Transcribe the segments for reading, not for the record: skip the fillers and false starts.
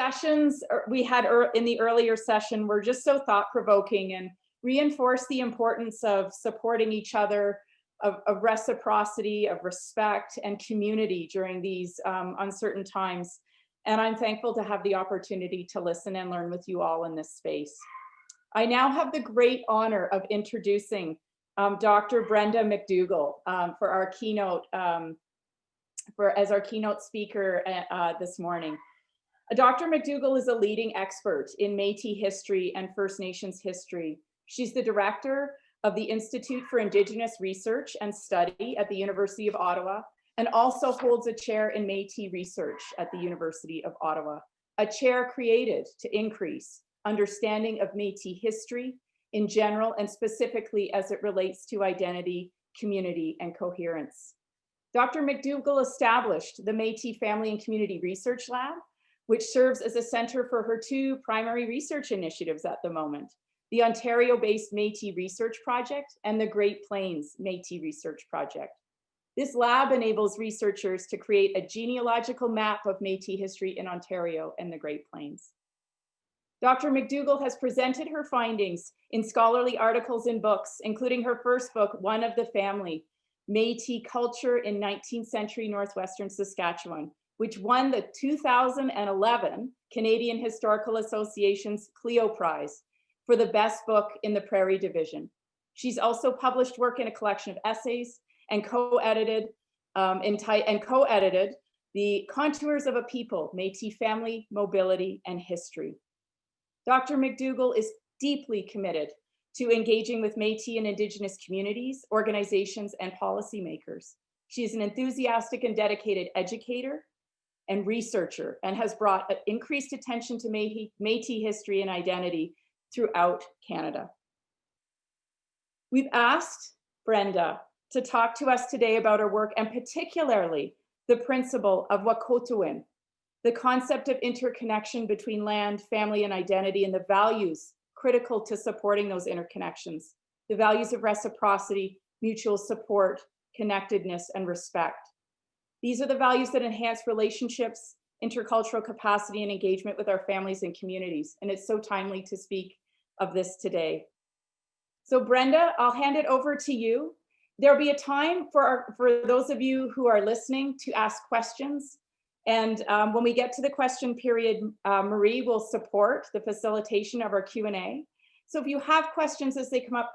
discussions we had in the earlier session were just so thought-provoking and reinforce the importance of supporting each other, of reciprocity, of respect and community during these uncertain times. And I'm thankful to have the opportunity to listen and learn with you all in this space. I now have the great honor of introducing Dr. Brenda Macdougall for our keynote, as our keynote speaker this morning. Dr. Macdougall is a leading expert in Métis history and First Nations history. She's the director of the Institute for Indigenous Research and Study at the University of Ottawa, and also holds a chair in Métis research at the University of Ottawa, a chair created to increase understanding of Métis history in general and specifically as it relates to identity, community, and coherence. Dr. Macdougall established the Métis Family and Community Research Lab, which serves as a center for her two primary research initiatives at the moment, the Ontario-based Métis Research Project and the Great Plains Métis Research Project. This lab enables researchers to create a genealogical map of Métis history in Ontario and the Great Plains. Dr. Macdougall has presented her findings in scholarly articles and books, including her first book, One of the Family, Métis Culture in 19th Century Northwestern Saskatchewan, which won the 2011 Canadian Historical Association's Clio Prize for the best book in the Prairie Division. She's also published work in a collection of essays and co-edited The Contours of a People, Métis Family, Mobility, and History. Dr. Macdougall is deeply committed to engaging with Métis and Indigenous communities, organizations, and policymakers. She is an enthusiastic and dedicated educator and researcher and has brought increased attention to Métis history and identity throughout Canada. We've asked Brenda to talk to us today about her work and particularly the principle of Wakotowin, the concept of interconnection between land, family, and identity, and the values critical to supporting those interconnections, the values of reciprocity, mutual support, connectedness, and respect. These are the values that enhance relationships, intercultural capacity, and engagement with our families and communities. And it's so timely to speak of this today. So Brenda, I'll hand it over to you. There'll be a time for those of you who are listening to ask questions. And when we get to the question period, Marie will support the facilitation of our Q&A. So if you have questions as they come up,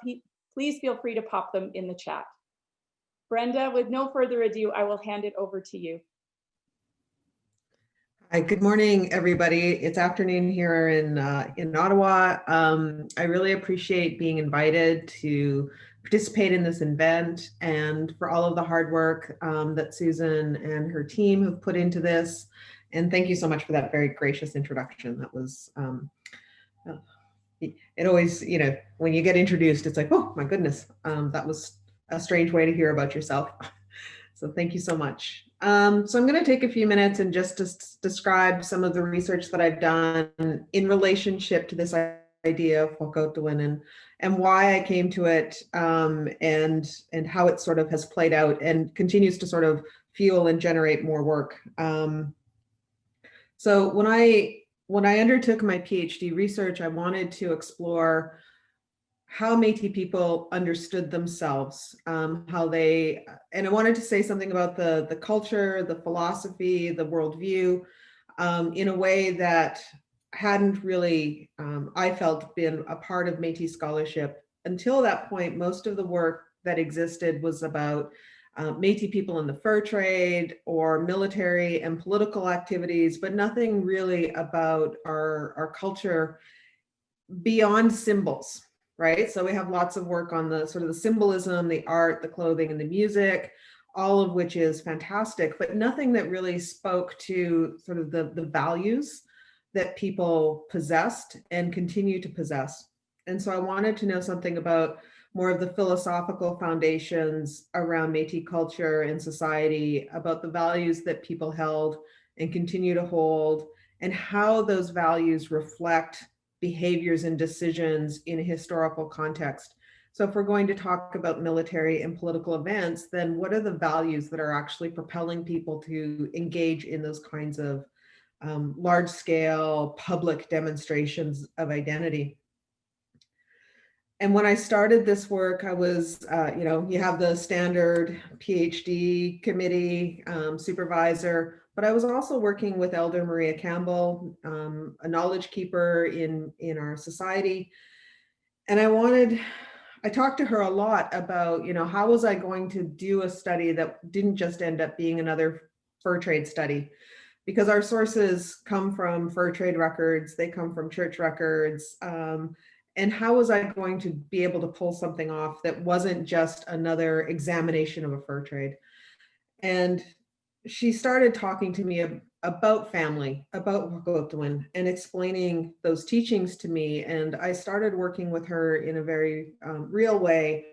please feel free to pop them in the chat. Brenda, with no further ado, I will hand it over to you. Hi, good morning, everybody. It's afternoon here in Ottawa. I really appreciate being invited to participate in this event and for all of the hard work that Susan and her team have put into this. And thank you so much for that very gracious introduction. That was, it always, you know, when you get introduced, it's like, oh my goodness, that was a strange way to hear about yourself. So thank you so much. So I'm going to take a few minutes and just describe some of the research that I've done in relationship to this idea of Wakotowin and why I came to it, and how it sort of has played out and continues to sort of fuel and generate more work. So when I undertook my PhD research, I wanted to explore how Métis people understood themselves, how they, and I wanted to say something about the culture, the philosophy, the worldview, in a way that hadn't really, I felt, been a part of Métis scholarship. Until that point, most of the work that existed was about Métis people in the fur trade or military and political activities, but nothing really about our culture beyond symbols. Right, so we have lots of work on the sort of the symbolism, the art, the clothing, and the music, all of which is fantastic, but nothing that really spoke to sort of the values that people possessed and continue to possess. And so I wanted to know something about more of the philosophical foundations around Métis culture and society, about the values that people held and continue to hold, and how those values reflect behaviors and decisions in a historical context. So if we're going to talk about military and political events, then what are the values that are actually propelling people to engage in those kinds of large-scale public demonstrations of identity. And when I started this work, I was, you have the standard PhD committee supervisor, but I was also working with Elder Maria Campbell, a knowledge keeper in our society. And I talked to her a lot about, how was I going to do a study that didn't just end up being another fur trade study? Because our sources come from fur trade records, they come from church records. And how was I going to be able to pull something off that wasn't just another examination of a fur trade? And she started talking to me about family, about Whakotewin, and explaining those teachings to me. And I started working with her in a very real way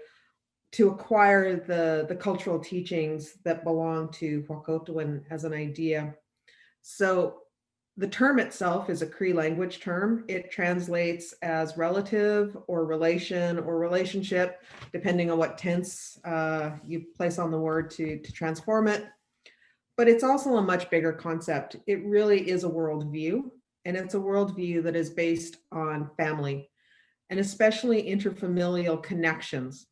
to acquire the cultural teachings that belong to Whakotewin as an idea. So the term itself is a Cree language term. It translates as relative or relation or relationship, depending on what tense you place on the word to transform it. But it's also a much bigger concept. It really is a worldview, and it's a worldview that is based on family, and especially interfamilial connections.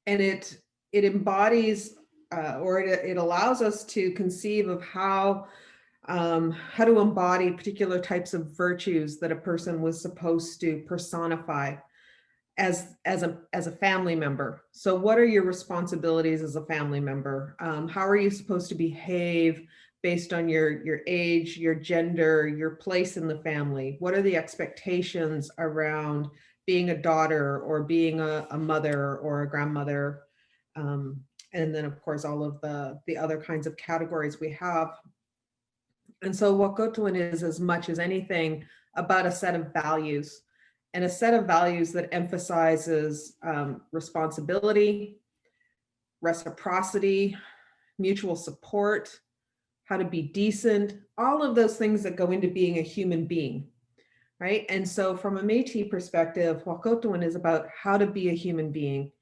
And it embodies or it allows us to conceive of how to embody particular types of virtues that a person was supposed to personify as a family member. So what are your responsibilities as a family member? How are you supposed to behave based on your age, your gender, your place in the family? What are the expectations around being a daughter or being a mother or a grandmother? And then of course, all of the other kinds of categories we have. And so Whakotewin is, as much as anything, about a set of values, and a set of values that emphasizes responsibility, reciprocity, mutual support, how to be decent, all of those things that go into being a human being, right? And so from a Métis perspective, Whakotewin is about how to be a human being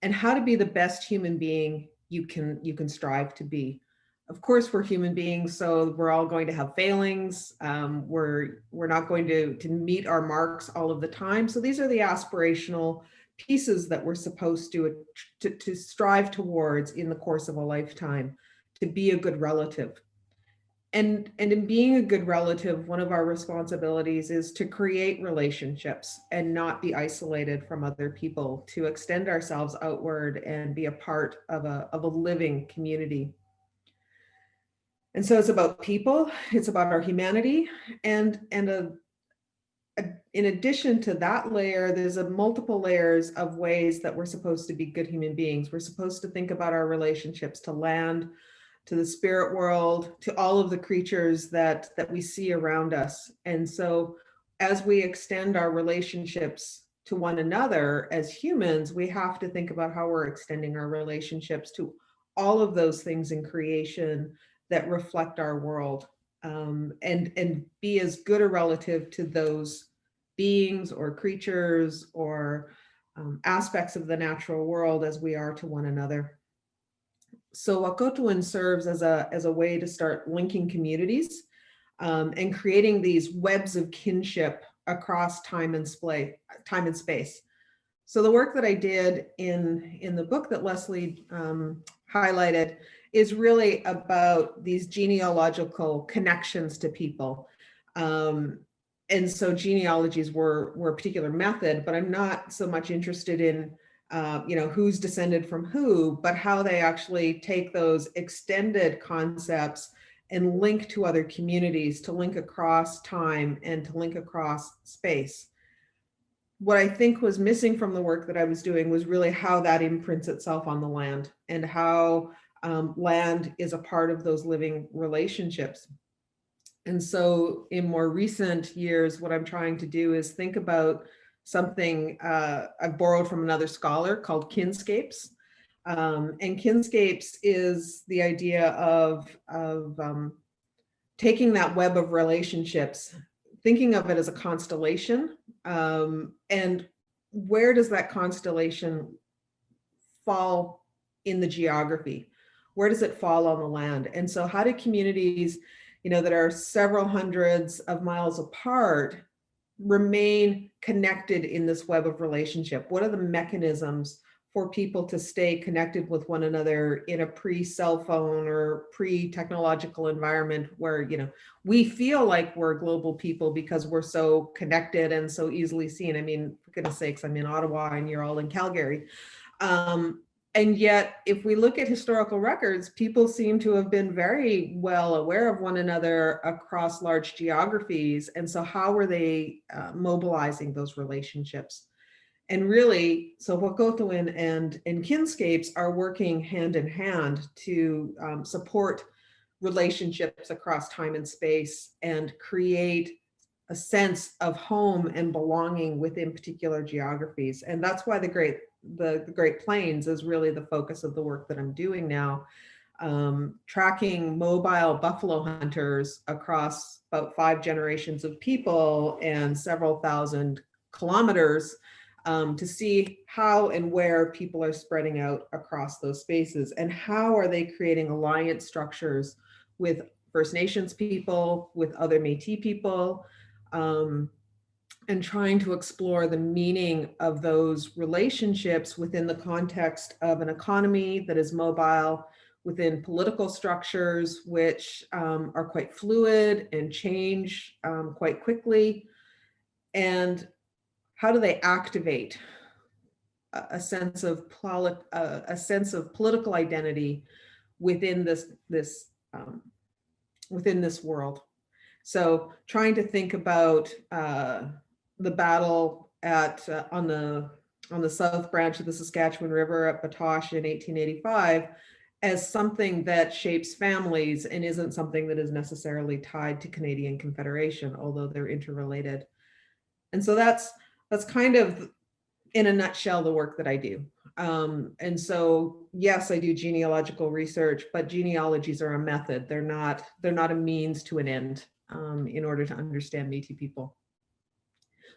and how to be the best human being you can strive to be. Of course, we're human beings, so we're all going to have failings. We're not going to meet our marks all of the time. So these are the aspirational pieces that we're supposed to strive towards in the course of a lifetime, to be a good relative. And in being a good relative, one of our responsibilities is to create relationships and not be isolated from other people, to extend ourselves outward and be a part of a living community. And so it's about people, it's about our humanity, and in addition to that layer, there's multiple layers of ways that we're supposed to be good human beings. We're supposed to think about our relationships to land, to the spirit world, to all of the creatures that we see around us. And so as we extend our relationships to one another as humans, we have to think about how we're extending our relationships to all of those things in creation that reflect our world, and be as good a relative to those beings or creatures or aspects of the natural world as we are to one another. So Whakotewin serves as a way to start linking communities and creating these webs of kinship across time and space. So the work that I did in the book that Leslie highlighted is really about these genealogical connections to people. And so genealogies were a particular method, but I'm not so much interested in who's descended from who, but how they actually take those extended concepts and link to other communities, to link across time and to link across space. What I think was missing from the work that I was doing was really how that imprints itself on the land, and how land is a part of those living relationships. And so in more recent years, what I'm trying to do is think about something I've borrowed from another scholar called kinscapes. And kinscapes is the idea of taking that web of relationships, thinking of it as a constellation, and where does that constellation fall in the geography? Where does it fall on the land? And so how do communities that are several hundreds of miles apart remain connected in this web of relationship? What are the mechanisms for people to stay connected with one another in a pre-cell phone or pre-technological environment where, we feel like we're global people because we're so connected and so easily seen? I mean, for goodness sakes, I'm in Ottawa and you're all in Calgary. And yet, if we look at historical records, people seem to have been very well aware of one another across large geographies. And so how were they mobilizing those relationships? And really, so Whakotewin and Kinscapes are working hand in hand to support relationships across time and space and create a sense of home and belonging within particular geographies. And that's why the Great Plains is really the focus of the work that I'm doing now, tracking mobile buffalo hunters across about 5 generations of people and several thousand kilometers to see how and where people are spreading out across those spaces, and how are they creating alliance structures with First Nations people, with other Métis people, and trying to explore the meaning of those relationships within the context of an economy that is mobile, within political structures which are quite fluid and change quite quickly. And how do they activate a sense of political identity within this world? So trying to think about the battle on the south branch of the Saskatchewan River at Batoche in 1885 as something that shapes families and isn't something that is necessarily tied to Canadian Confederation, although they're interrelated. And so that's kind of, in a nutshell, the work that I do. And so, yes, I do genealogical research, but genealogies are a method. They're not a means to an end in order to understand Métis people.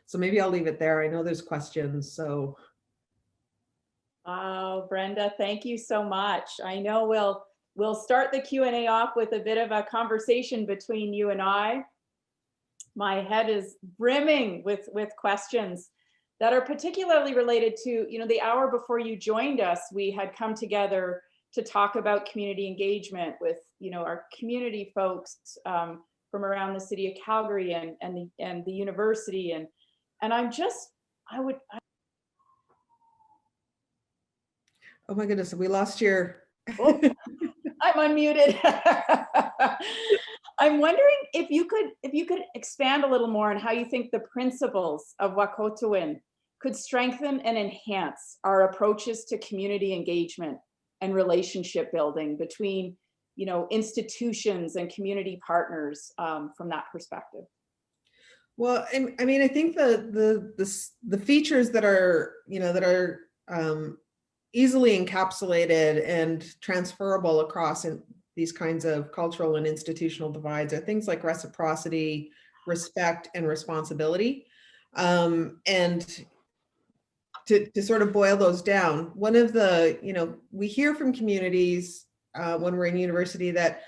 So maybe I'll leave it there. I know there's questions, so. Oh, Brenda, thank you so much. I know we'll start the Q&A off with a bit of a conversation between you and I. My head is brimming with questions that are particularly related to, the hour before you joined us, we had come together to talk about community engagement with, our community folks from around the city of Calgary and the university. And Oh my goodness, we lost your. Oh, I'm unmuted. I'm wondering if you could expand a little more on how you think the principles of Whakotewin could strengthen and enhance our approaches to community engagement and relationship building between, institutions and community partners from that perspective. Well, I mean, I think the features that are, easily encapsulated and transferable across in these kinds of cultural and institutional divides are things like reciprocity, respect, and responsibility. And to sort of boil those down, one of the, we hear from communities when we're in university that,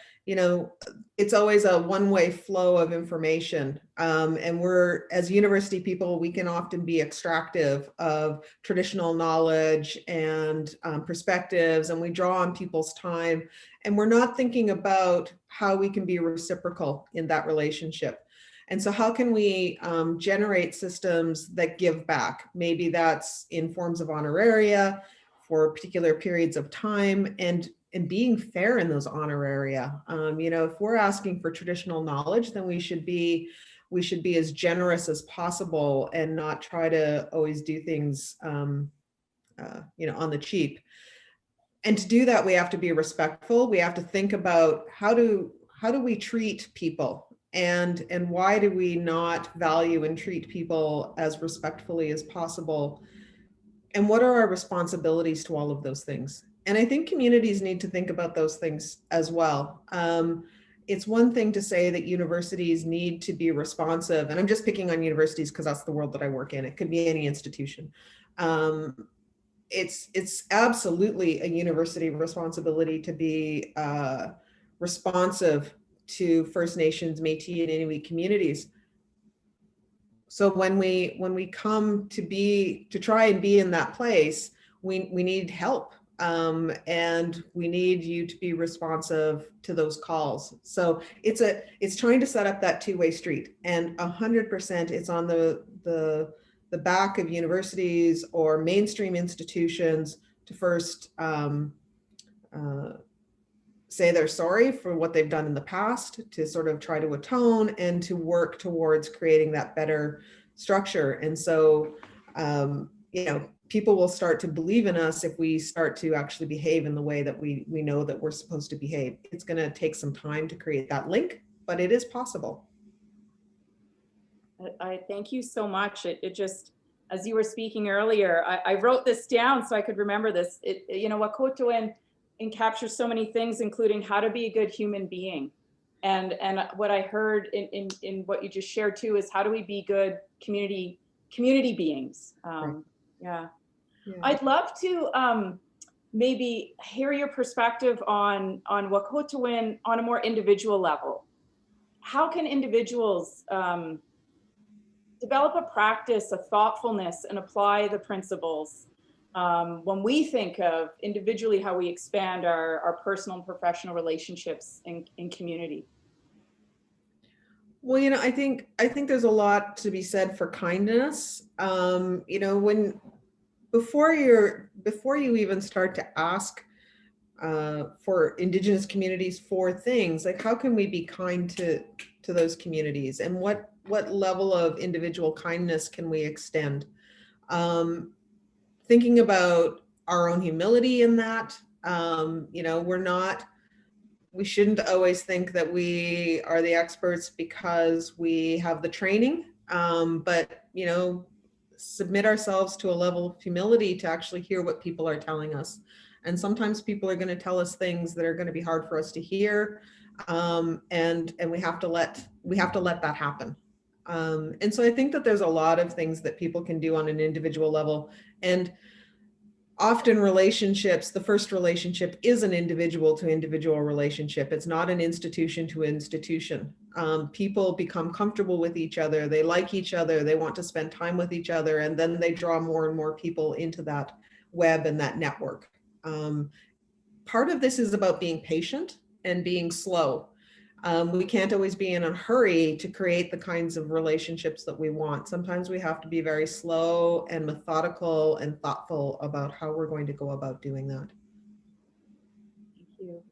it's always a one-way flow of information. And we're, as university people, we can often be extractive of traditional knowledge and perspectives, and we draw on people's time. And we're not thinking about how we can be reciprocal in that relationship. And so how can we generate systems that give back? Maybe that's in forms of honoraria for particular periods of time, and being fair in those honoraria. If we're asking for traditional knowledge, then we should be as generous as possible and not try to always do things, on the cheap. And to do that, we have to be respectful. We have to think about how do we treat people, and why do we not value and treat people as respectfully as possible? And what are our responsibilities to all of those things? And I think communities need to think about those things as well. It's one thing to say that universities need to be responsive, and I'm just picking on universities because that's the world that I work in. It could be any institution. It's absolutely a university responsibility to be responsive to First Nations, Métis, and Inuit communities. So when we come to try and be in that place, we need help. And we need you to be responsive to those calls. So it's trying to set up that two-way street, and 100% it's on the back of universities or mainstream institutions to first say they're sorry for what they've done in the past, to sort of try to atone and to work towards creating that better structure. And so, people will start to believe in us if we start to actually behave in the way that we know that we're supposed to behave. It's going to take some time to create that link, but it is possible. I thank you so much. It just, as you were speaking earlier, I wrote this down so I could remember this. Wahkohtowin encaptures so many things, including how to be a good human being. And what I heard in what you just shared too is how do we be good community beings. Right. Yeah. I'd love to maybe hear your perspective on Wahkohtowin on a more individual level. How can individuals develop a practice of thoughtfulness and apply the principles when we think of individually how we expand our personal and professional relationships in community? Well, I think there's a lot to be said for kindness. Before you even start to ask for Indigenous communities for things, like how can we be kind to those communities, and what level of individual kindness can we extend? Thinking about our own humility in that, we shouldn't always think that we are the experts because we have the training, but submit ourselves to a level of humility to actually hear what people are telling us. And sometimes people are going to tell us things that are going to be hard for us to hear, and we have to let that happen. And so I think that there's a lot of things that people can do on an individual level, and often relationships, the first relationship is an individual to individual relationship. It's not an institution to institution. People become comfortable with each other. They like each other. They want to spend time with each other. And then they draw more and more people into that web and that network. Part of this is about being patient and being slow. We can't always be in a hurry to create the kinds of relationships that we want. Sometimes we have to be very slow and methodical and thoughtful about how we're going to go about doing that. Thank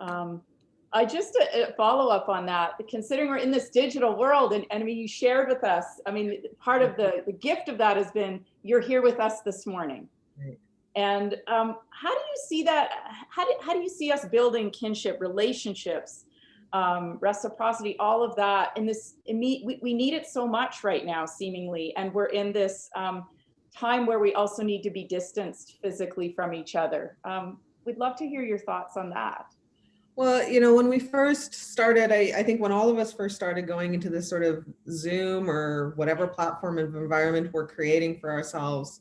you. I just follow up on that, considering we're in this digital world, and I mean, you shared with us, part of the gift of that has been, you're here with us this morning. Right. And how do you see that? How do you see us building kinship, relationships, reciprocity, all of that in this? We need it so much right now, seemingly, and we're in this time where we also need to be distanced physically from each other. We'd love to hear your thoughts on that. Well, when we first started, I think when all of us first started going into this sort of Zoom or whatever platform of environment we're creating for ourselves,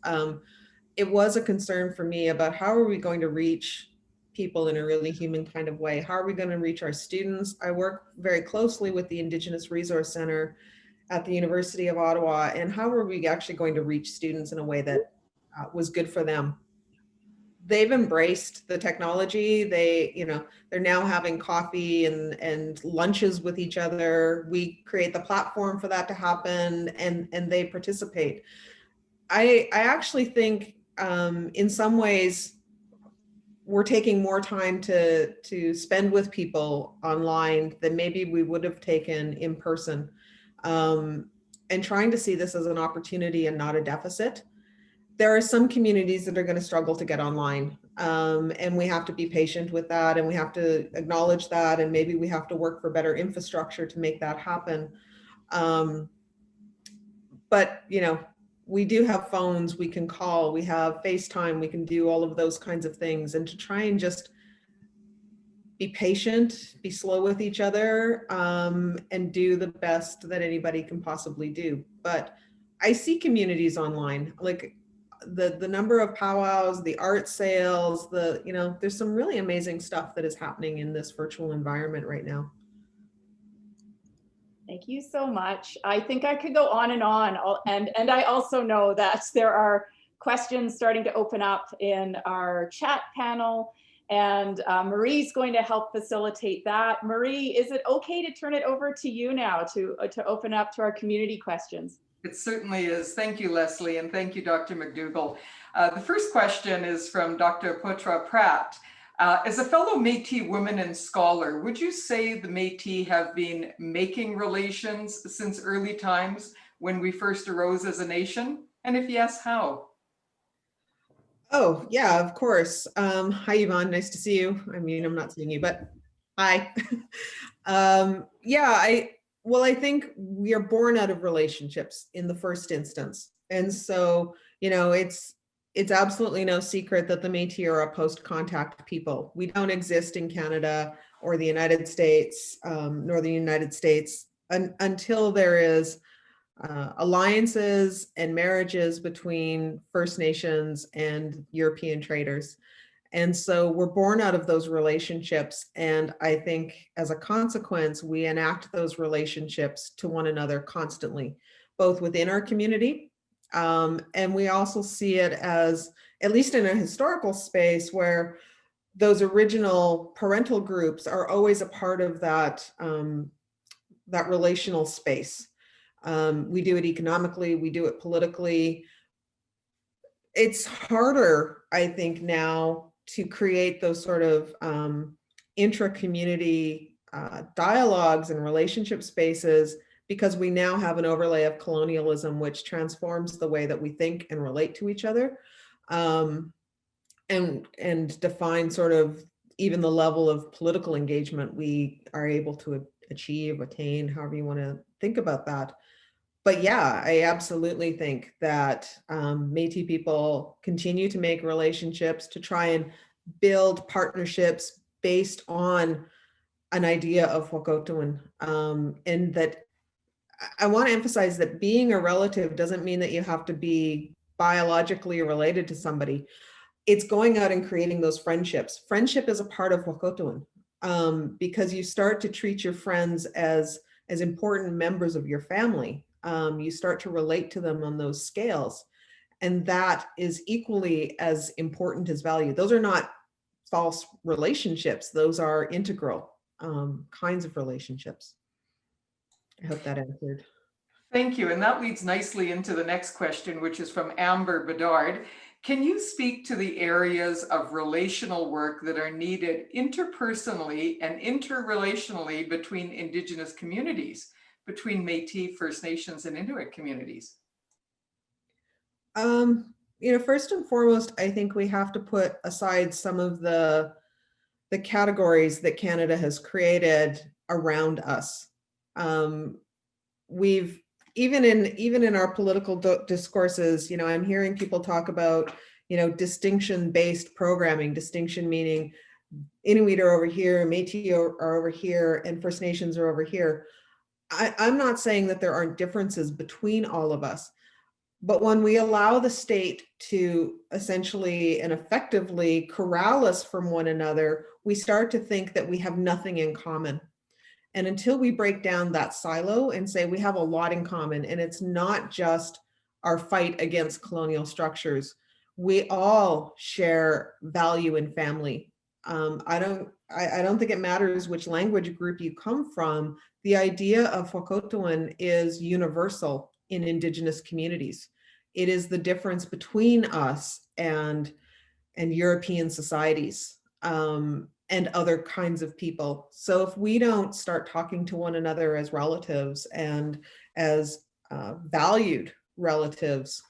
it was a concern for me about how are we going to reach people in a really human kind of way? How are we going to reach our students? I work very closely with the Indigenous Resource Center at the University of Ottawa, and how are we actually going to reach students in a way that was good for them? They've embraced the technology. They're now having coffee and lunches with each other. We create the platform for that to happen, and they participate. I actually think in some ways we're taking more time to spend with people online than maybe we would have taken in person, and trying to see this as an opportunity and not a deficit. There are some communities that are going to struggle to get online, and we have to be patient with that, and we have to acknowledge that, and maybe we have to work for better infrastructure to make that happen. But we do have phones, we can call, we have FaceTime, we can do all of those kinds of things, and to try and just be patient, be slow with each other, and do the best that anybody can possibly do. But I see communities online, like the number of powwows, the art sales, there's some really amazing stuff that is happening in this virtual environment right now. Thank you so much. I think I could go on and on. And I also know that there are questions starting to open up in our chat panel, and Marie's going to help facilitate that. Marie, is it okay to turn it over to you now to open up to our community questions? It certainly is. Thank you, Leslie, and thank you, Dr. Macdougall. The first question is from Dr. Potra Pratt. As a fellow Métis woman and scholar, would you say the Métis have been making relations since early times when we first arose as a nation? And if yes, how? Oh, yeah, of course. Hi, Yvonne. Nice to see you. I mean, I'm not seeing you, but hi. Yeah, I think we are born out of relationships in the first instance. And so, it's absolutely no secret that the Métis are a post-contact people. We don't exist in Canada or the United States, Northern United States, until there is alliances and marriages between First Nations and European traders. And so we're born out of those relationships. And I think as a consequence, we enact those relationships to one another constantly, both within our community. And we also see it as, at least in a historical space, where those original parental groups are always a part of that, that relational space. We do it economically, we do it politically. It's harder, I think, now to create those sort of intra-community dialogues and relationship spaces, because we now have an overlay of colonialism, which transforms the way that we think and relate to each other, and define sort of even the level of political engagement we are able to achieve, attain, however you want to think about that. But yeah, I absolutely think that Métis people continue to make relationships to try and build partnerships based on an idea of Whakotewin, and that I want to emphasize that being a relative doesn't mean that you have to be biologically related to somebody. It's going out and creating those friendships. Friendship is a part of Whakotewin, because you start to treat your friends as important members of your family. You start to relate to them on those scales. And that is equally as important as value. Those are not false relationships. Those are integral kinds of relationships. I hope that answered. Thank you. And that leads nicely into the next question, which is from Amber Bedard. Can you speak to the areas of relational work that are needed interpersonally and interrelationally between Indigenous communities, between Métis, First Nations, and Inuit communities? First and foremost, I think we have to put aside some of the categories that Canada has created around us. We've even in our political discourses, I'm hearing people talk about, distinction-based programming, distinction meaning Inuit are over here, Métis are over here, and First Nations are over here. I'm not saying that there aren't differences between all of us, but when we allow the state to essentially and effectively corral us from one another, we start to think that we have nothing in common. And until we break down that silo and say we have a lot in common, and it's not just our fight against colonial structures, we all share value in family. I don't think it matters which language group you come from. The idea of Whakotewin is universal in Indigenous communities. It is the difference between us and European societies. And other kinds of people. So if we don't start talking to one another as relatives and as valued relatives,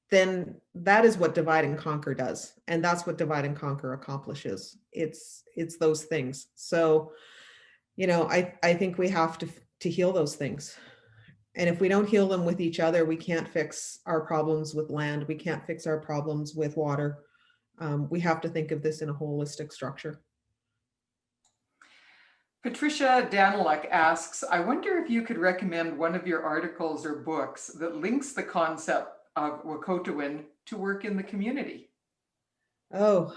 then that is what divide and conquer does. And that's what divide and conquer accomplishes. It's those things. So, I think we have to heal those things. And if we don't heal them with each other, we can't fix our problems with land. We can't fix our problems with water. We have to think of this in a holistic structure. Patricia Daniluk asks, I wonder if you could recommend one of your articles or books that links the concept of Wekotowin to work in the community? Oh,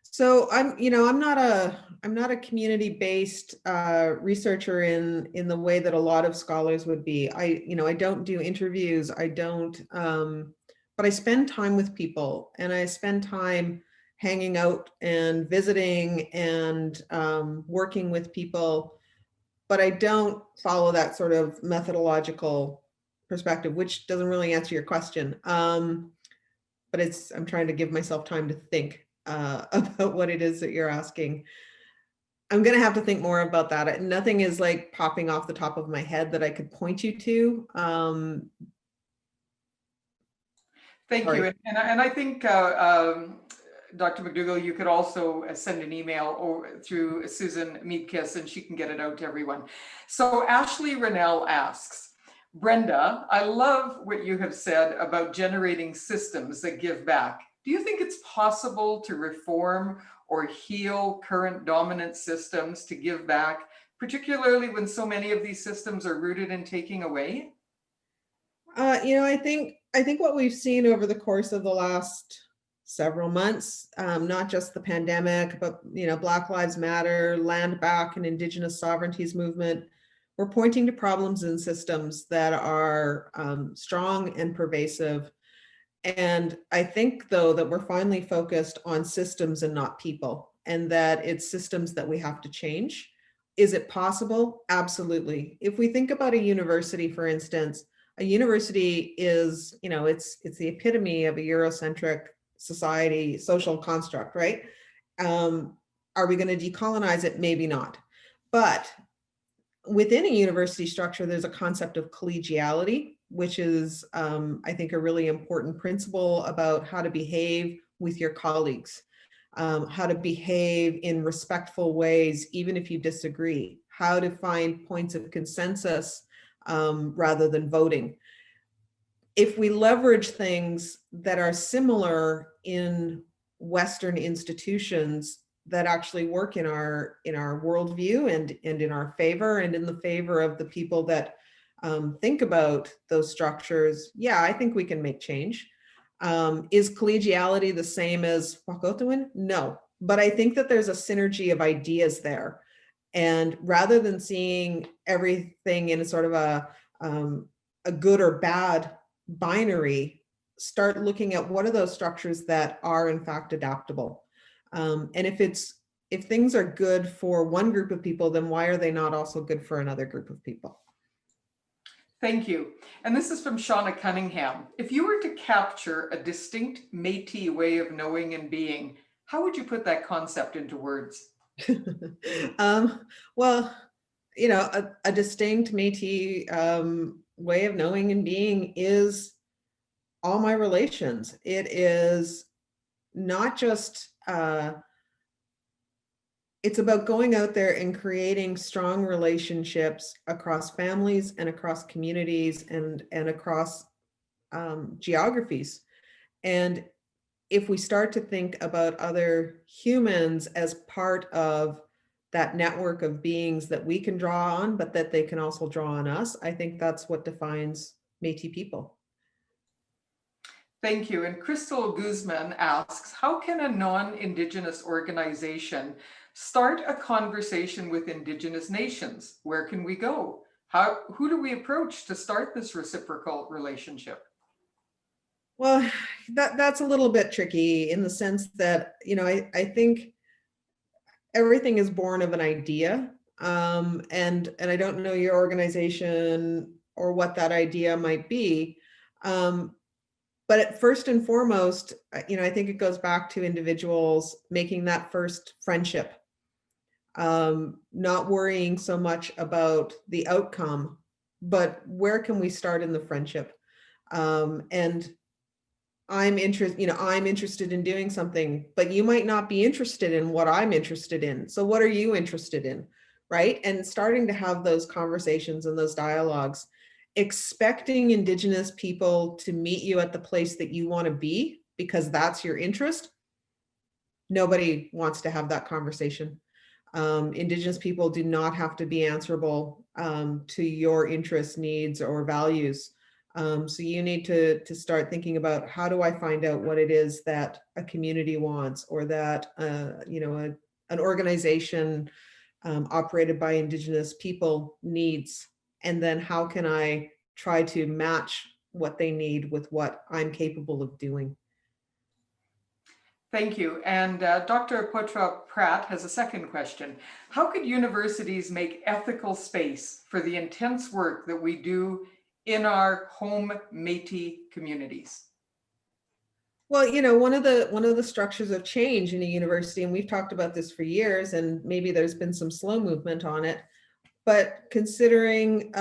so I'm not a community-based researcher in the way that a lot of scholars would be. I don't do interviews. I don't, but I spend time with people, and I spend time hanging out and visiting and working with people. But I don't follow that sort of methodological perspective, which doesn't really answer your question. But I'm trying to give myself time to think about what it is that you're asking. I'm going to have to think more about that. Nothing is like popping off the top of my head that I could point you to. Thank Sorry. you. And I think, Dr. Macdougall, you could also send an email through Susan Meadkiss, and she can get it out to everyone. So Ashley Rennell asks, Brenda, I love what you have said about generating systems that give back. Do you think it's possible to reform or heal current dominant systems to give back, particularly when so many of these systems are rooted in taking away? I think what we've seen over the course of the last several months, not just the pandemic, but Black Lives Matter, Land Back, and Indigenous sovereignties movement, we're pointing to problems in systems that are strong and pervasive. And I think, though, that we're finally focused on systems and not people, and that it's systems that we have to change. Is it possible? Absolutely. If we think about a university, for instance, a university is, it's the epitome of a Eurocentric society, social construct, right? Are we going to decolonize it? Maybe not. But within a university structure, there's a concept of collegiality, which is, I think, a really important principle about how to behave with your colleagues, how to behave in respectful ways, even if you disagree, how to find points of consensus rather than voting. If we leverage things that are similar in Western institutions that actually work in our worldview and in our favor and in the favor of the people that think about those structures, yeah, I think we can make change. Is collegiality the same as Wekotowin? No, but I think that there's a synergy of ideas there. And rather than seeing everything in a sort of a good or bad binary, start looking at what are those structures that are in fact adaptable. And if things are good for one group of people, then why are they not also good for another group of people? Thank you. And this is from Shauna Cunningham. If you were to capture a distinct Métis way of knowing and being, how would you put that concept into words? Well, a distinct Métis way of knowing and being is all my relations. It is not just, it's about going out there and creating strong relationships across families and across communities and across geographies. And if we start to think about other humans as part of that network of beings that we can draw on, but that they can also draw on us, I think that's what defines Métis people. Thank you. And Crystal Guzman asks, how can a non-Indigenous organization start a conversation with Indigenous nations? Where can we go? Who do we approach to start this reciprocal relationship? Well, that's a little bit tricky in the sense that, I think everything is born of an idea. And I don't know your organization or what that idea might be. But first and foremost, I think it goes back to individuals making that first friendship, not worrying so much about the outcome, but where can we start in the friendship? And I'm interested in doing something, but you might not be interested in what I'm interested in. So what are you interested in, right? And starting to have those conversations and those dialogues, expecting Indigenous people to meet you at the place that you want to be because that's your interest. Nobody wants to have that conversation. Indigenous people do not have to be answerable to your interests, needs, or values. So you need to start thinking about, how do I find out what it is that a community wants, or that an organization operated by Indigenous people needs, and then how can I try to match what they need with what I'm capable of doing. Thank you. And Dr. Potra Pratt has a second question. How could universities make ethical space for the intense work that we do in our home Métis communities? Well, one of the structures of change in a university, and we've talked about this for years, and maybe there's been some slow movement on it, but considering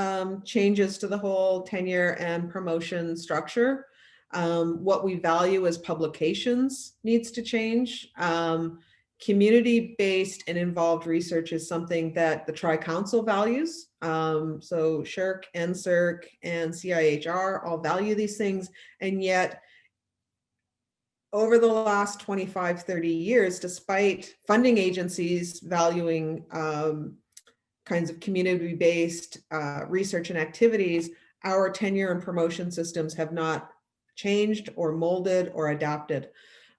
changes to the whole tenure and promotion structure, what we value as publications needs to change. Community-based and involved research is something that the Tri-Council values. So SHRC, NSERC, and CIHR all value these things, and yet over the last 25, 30 years, despite funding agencies valuing kinds of community-based research and activities, our tenure and promotion systems have not changed or molded or adapted.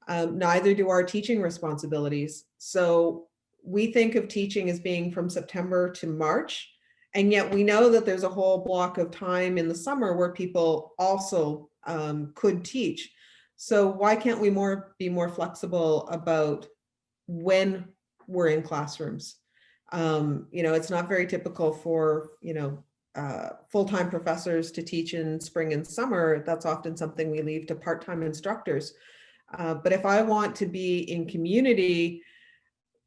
Neither do our teaching responsibilities. So we think of teaching as being from September to March, and yet we know that there's a whole block of time in the summer where people also could teach. So why can't we be more flexible about when we're in classrooms? It's not very typical for, full-time professors to teach in spring and summer. That's often something we leave to part-time instructors. But if I want to be in community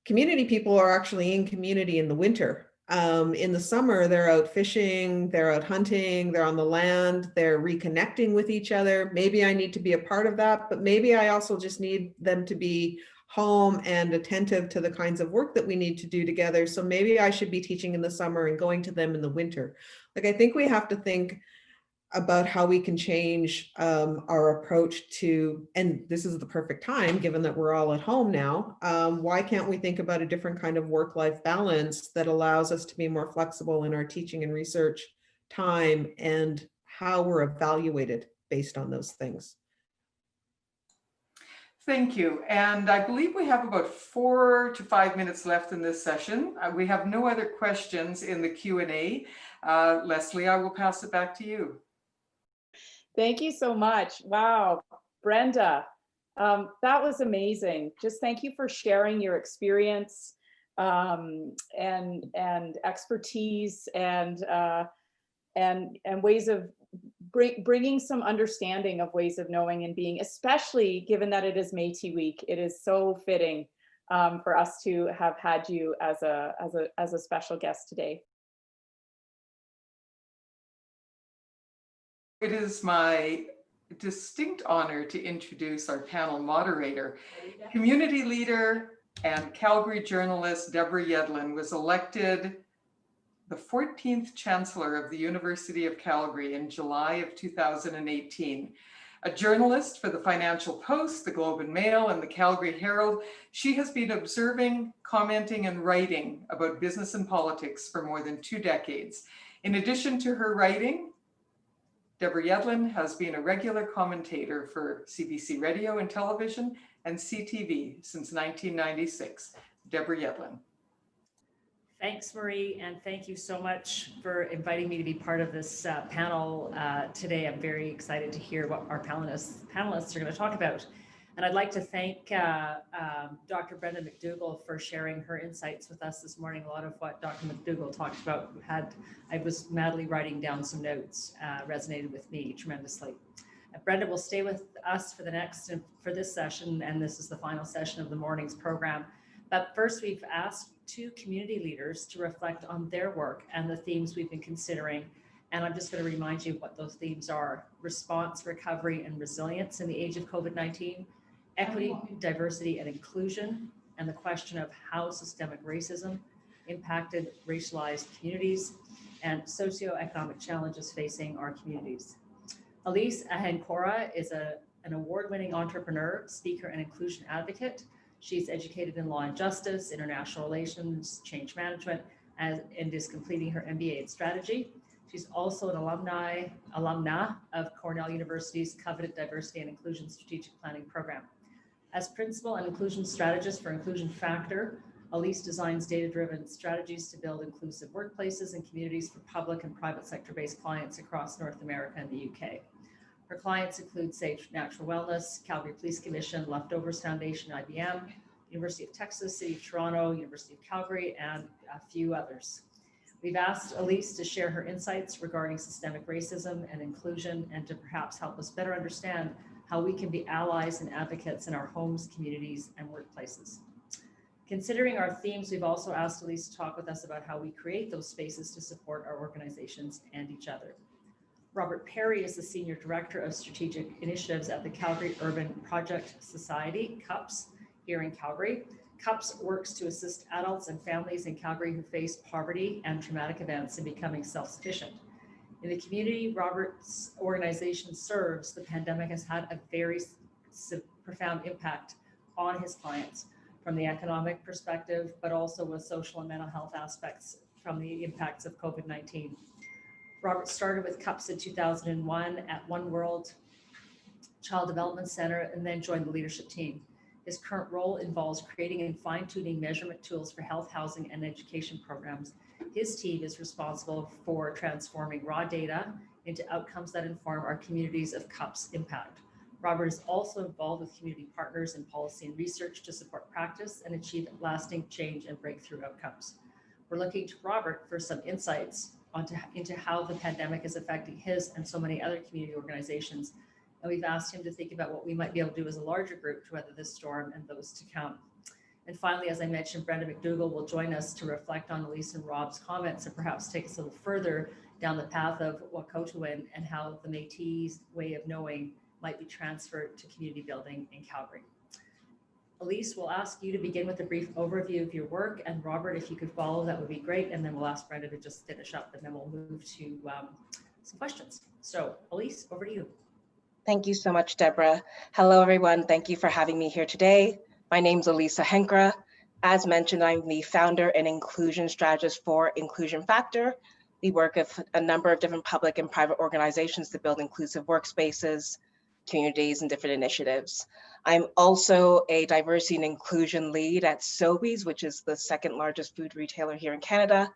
people are actually in community in the winter. In the summer, they're out fishing, they're out hunting, they're on the land, they're reconnecting with each other. Maybe I need to be a part of that, but maybe I also just need them to be home and attentive to the kinds of work that we need to do together. So maybe I should be teaching in the summer and going to them in the winter. Like, I think we have to think about how we can change our approach to, and this is the perfect time, given that we're all at home now, why can't we think about a different kind of work-life balance that allows us to be more flexible in our teaching and research time and how we're evaluated based on those things? Thank you. And I believe we have about 4 to 5 minutes left in this session. We have no other questions in the Q&A. Leslie, I will pass it back to you. Thank you so much. Wow, Brenda, that was amazing. Just thank you for sharing your experience and expertise and ways of bringing some understanding of ways of knowing and being, especially given that it is Métis Week. It is so fitting for us to have had you as a special guest today. It is my distinct honor to introduce our panel moderator. Community leader and Calgary journalist Deborah Yedlin was elected the 14th Chancellor of the University of Calgary in July of 2018. A journalist for the Financial Post, the Globe and Mail, and the Calgary Herald, she has been observing, commenting, and writing about business and politics for more than 2 decades. In addition to her writing, Deborah Yedlin has been a regular commentator for CBC Radio and Television and CTV since 1996. Deborah Yedlin. Thanks, Marie, and thank you so much for inviting me to be part of this panel today. I'm very excited to hear what our panelists are going to talk about. And I'd like to thank Dr. Brenda Macdougall for sharing her insights with us this morning. A lot of what Dr. Macdougall talked about I was madly writing down some notes, resonated with me tremendously. Brenda will stay with us for this session, and this is the final session of the morning's program. But first, we've asked 2 community leaders to reflect on their work and the themes we've been considering. And I'm just going to remind you what those themes are: response, recovery, and resilience in the age of COVID-19, equity, diversity, and inclusion, and the question of how systemic racism impacted racialized communities, and socio-economic challenges facing our communities. Elise Ahenkorah is an award-winning entrepreneur, speaker, and inclusion advocate. She's educated in law and justice, international relations, change management, and is completing her MBA in strategy. She's also an alumna of Cornell University's coveted Diversity and Inclusion Strategic Planning Program. As Principal and Inclusion Strategist for Inclusion Factor, Elise designs data-driven strategies to build inclusive workplaces and communities for public and private sector-based clients across North America and the UK. Her clients include Sage Natural Wellness, Calgary Police Commission, Leftovers Foundation, IBM, University of Texas, City of Toronto, University of Calgary, and a few others. We've asked Elise to share her insights regarding systemic racism and inclusion, and to perhaps help us better understand how we can be allies and advocates in our homes, communities, and workplaces. Considering our themes, we've also asked Elise to talk with us about how we create those spaces to support our organizations and each other. Robert Perry is the Senior Director of Strategic Initiatives at the Calgary Urban Project Society, CUPS, here in Calgary. CUPS works to assist adults and families in Calgary who face poverty and traumatic events in becoming self-sufficient. In the community Robert's organization serves, the pandemic has had a very profound impact on his clients from the economic perspective, but also with social and mental health aspects from the impacts of COVID-19. Robert started with CUPS in 2001 at One World Child Development Center and then joined the leadership team. His current role involves creating and fine-tuning measurement tools for health, housing, and education programs. His team is responsible for transforming raw data into outcomes that inform our communities of CUPS impact. Robert is also involved with community partners in policy and research to support practice and achieve lasting change and breakthrough outcomes. We're looking to Robert for some insights into how the pandemic is affecting his and so many other community organizations. And we've asked him to think about what we might be able to do as a larger group to weather this storm and those to come. And finally, as I mentioned, Brenda Macdougall will join us to reflect on Elise and Rob's comments and perhaps take us a little further down the path of Wokotowin and how the Métis way of knowing might be transferred to community building in Calgary. Elise, we'll ask you to begin with a brief overview of your work, and Robert, if you could follow, that would be great. And then we'll ask Brenda to just finish up, and then we'll move to some questions. So Elise, over to you. Thank you so much, Deborah. Hello, everyone. Thank you for having me here today. My name's Elise Ahenkorah. As mentioned, I'm the founder and inclusion strategist for Inclusion Factor. We work with a number of different public and private organizations to build inclusive workspaces, communities, and different initiatives. I'm also a diversity and inclusion lead at Sobeys, which is the second largest food retailer here in Canada.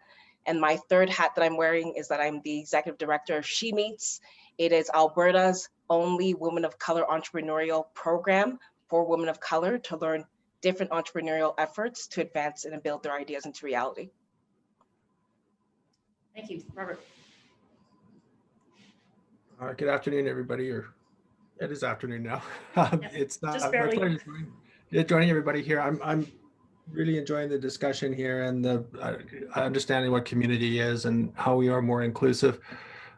And my third hat that I'm wearing is that I'm the executive director of She Meets. It is Alberta's only women of color entrepreneurial program for women of color to learn different entrepreneurial efforts to advance and build their ideas into reality. Thank you, Robert. Good afternoon, everybody, or it is afternoon now. It's not just my barely. pleasure joining everybody here. I'm really enjoying the discussion here and the understanding what community is and how we are more inclusive.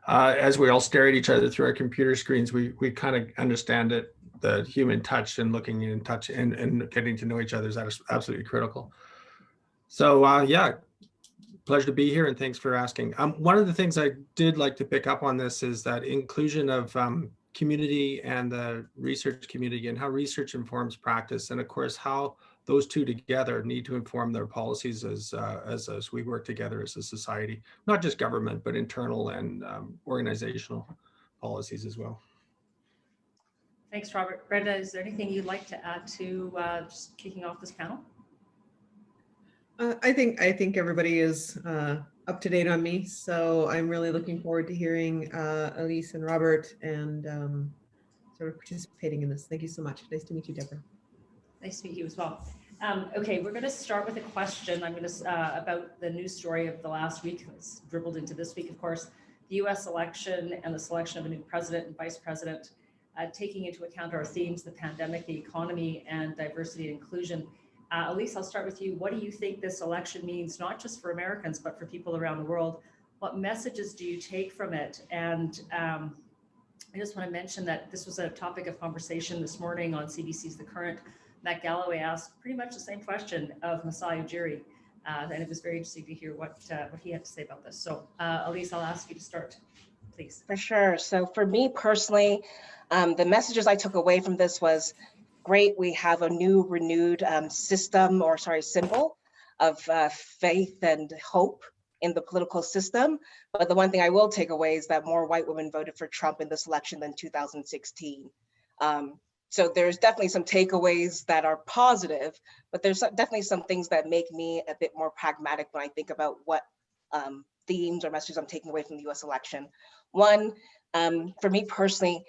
As we all stare at each other through our computer screens, we kind of understand it, the human touch and looking in touch and getting to know each other is absolutely critical. So yeah, pleasure to be here and thanks for asking. One of the things I did like to pick up on this is that inclusion of community and the research community and how research informs practice, and of course how those two together need to inform their policies as we work together as a society, not just government, but internal and organizational policies as well. Thanks, Robert. Brenda, is there anything you'd like to add to just kicking off this panel? I think everybody is up to date on me, so I'm really looking forward to hearing Elise and Robert and sort of participating in this. Thank you so much. Nice to meet you, Deborah. Nice to meet you as well. Okay, we're going to start with a question. I'm going to about the news story of the last week. It's dribbled into this week, of course. The U.S. election and the selection of a new president and vice president, taking into account our themes: the pandemic, the economy, and diversity and inclusion. Elise, I'll start with you. What do you think this election means, not just for Americans, but for people around the world? What messages do you take from it? And I just want to mention that this was a topic of conversation this morning on CBC's The Current. Matt Galloway asked pretty much the same question of Masai Ujiri, and it was very interesting to hear what he had to say about this. So Elise, I'll ask you to start, please. For sure. So for me personally, the messages I took away from this was, great, we have a new renewed symbol of faith and hope in the political system. But the one thing I will take away is that more white women voted for Trump in this election than 2016. So there's definitely some takeaways that are positive, but there's definitely some things that make me a bit more pragmatic when I think about what themes or messages I'm taking away from the US election. One, for me personally,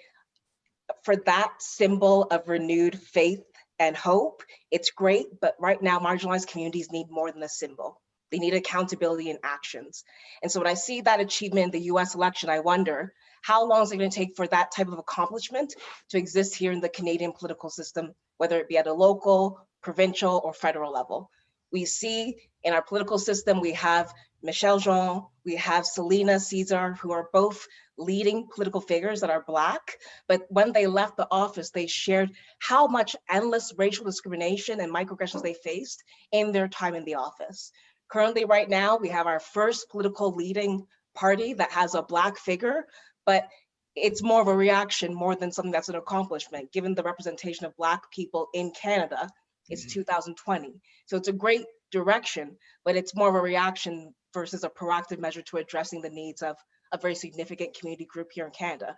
for that symbol of renewed faith and hope, it's great, but right now marginalized communities need more than a symbol. They need accountability and actions. And so when I see that achievement in the US election, I wonder, how long is it going to take for that type of accomplishment to exist here in the Canadian political system, whether it be at a local, provincial, or federal level? We see in our political system, we have Michelle Jean, we have Selena Caesar, who are both leading political figures that are Black, but when they left the office, they shared how much endless racial discrimination and microaggressions they faced in their time in the office. Currently, right now, we have our first political leading party that has a Black figure, but it's more of a reaction more than something that's an accomplishment, given the representation of Black people in Canada. It's 2020. So it's a great direction, but it's more of a reaction versus a proactive measure to addressing the needs of a very significant community group here in Canada.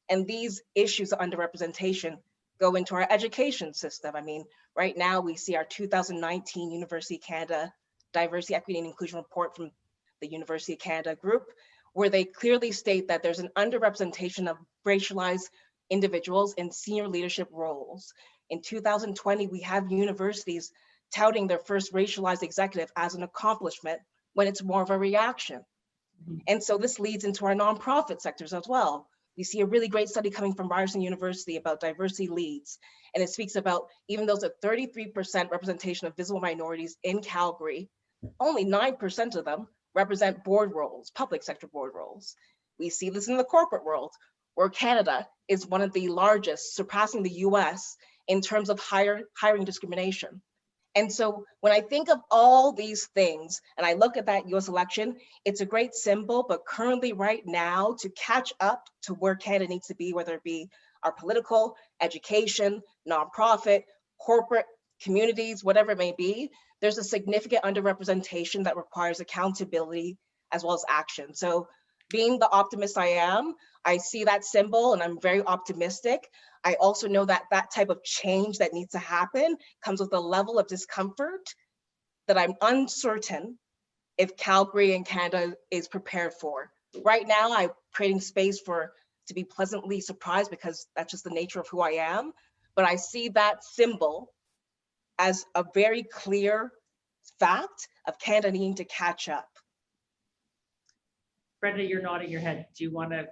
And these issues of underrepresentation go into our education system. I mean, right now we see our 2019 University of Canada Diversity, Equity, and Inclusion report from the University of Canada group, where they clearly state that there's an underrepresentation of racialized individuals in senior leadership roles. In 2020, we have universities touting their first racialized executive as an accomplishment when it's more of a reaction. And so this leads into our nonprofit sectors as well. We see a really great study coming from Ryerson University about diversity leads. And it speaks about, even though there's a 33% representation of visible minorities in Calgary, only 9% of them represent board roles, public sector board roles. We see this in the corporate world, where Canada is one of the largest, surpassing the US in terms of hiring discrimination. And so when I think of all these things and I look at that US election, it's a great symbol, but currently right now to catch up to where Canada needs to be, whether it be our political, education, nonprofit, corporate, communities, whatever it may be, there's a significant underrepresentation that requires accountability as well as action. So being the optimist I am, I see that symbol and I'm very optimistic. I also know that that type of change that needs to happen comes with a level of discomfort that I'm uncertain if Calgary and Canada is prepared for. Right now, I'm creating space to be pleasantly surprised because that's just the nature of who I am. But I see that symbol as a very clear fact of Canada needing to catch up. Brenda, you're nodding your head. Do you want to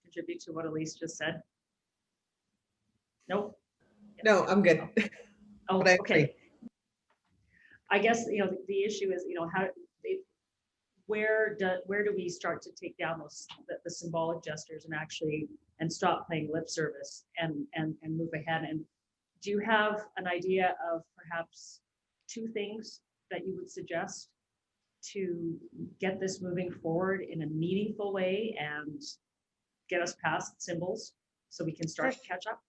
contribute to what Elise just said? Nope. No, I'm good. Oh, But I okay. agree. I guess, the issue is, where do we start to take down the symbolic gestures and stop playing lip service and move ahead? And do you have an idea of perhaps 2 things that you would suggest to get this moving forward in a meaningful way and get us past symbols so we can start to catch up?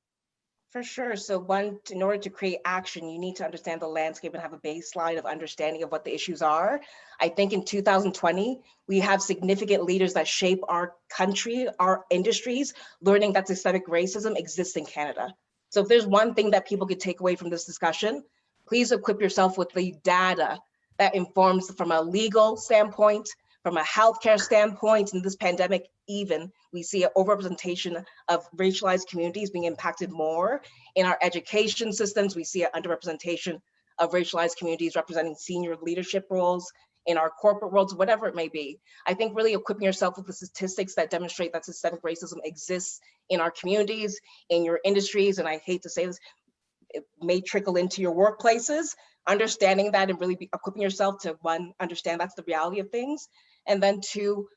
For sure. So one, in order to create action, you need to understand the landscape and have a baseline of understanding of what the issues are. I think in 2020, we have significant leaders that shape our country, our industries, learning that systemic racism exists in Canada. So if there's one thing that people could take away from this discussion, please equip yourself with the data that informs from a legal standpoint, from a healthcare standpoint. In this pandemic, even, we see an overrepresentation of racialized communities being impacted more. In our education systems, we see an underrepresentation of racialized communities representing senior leadership roles. In our corporate worlds, whatever it may be. I think really equipping yourself with the statistics that demonstrate that systemic racism exists in our communities, in your industries, and I hate to say this, it may trickle into your workplaces, understanding that and really equipping yourself to, 1, understand that's the reality of things, and then 2,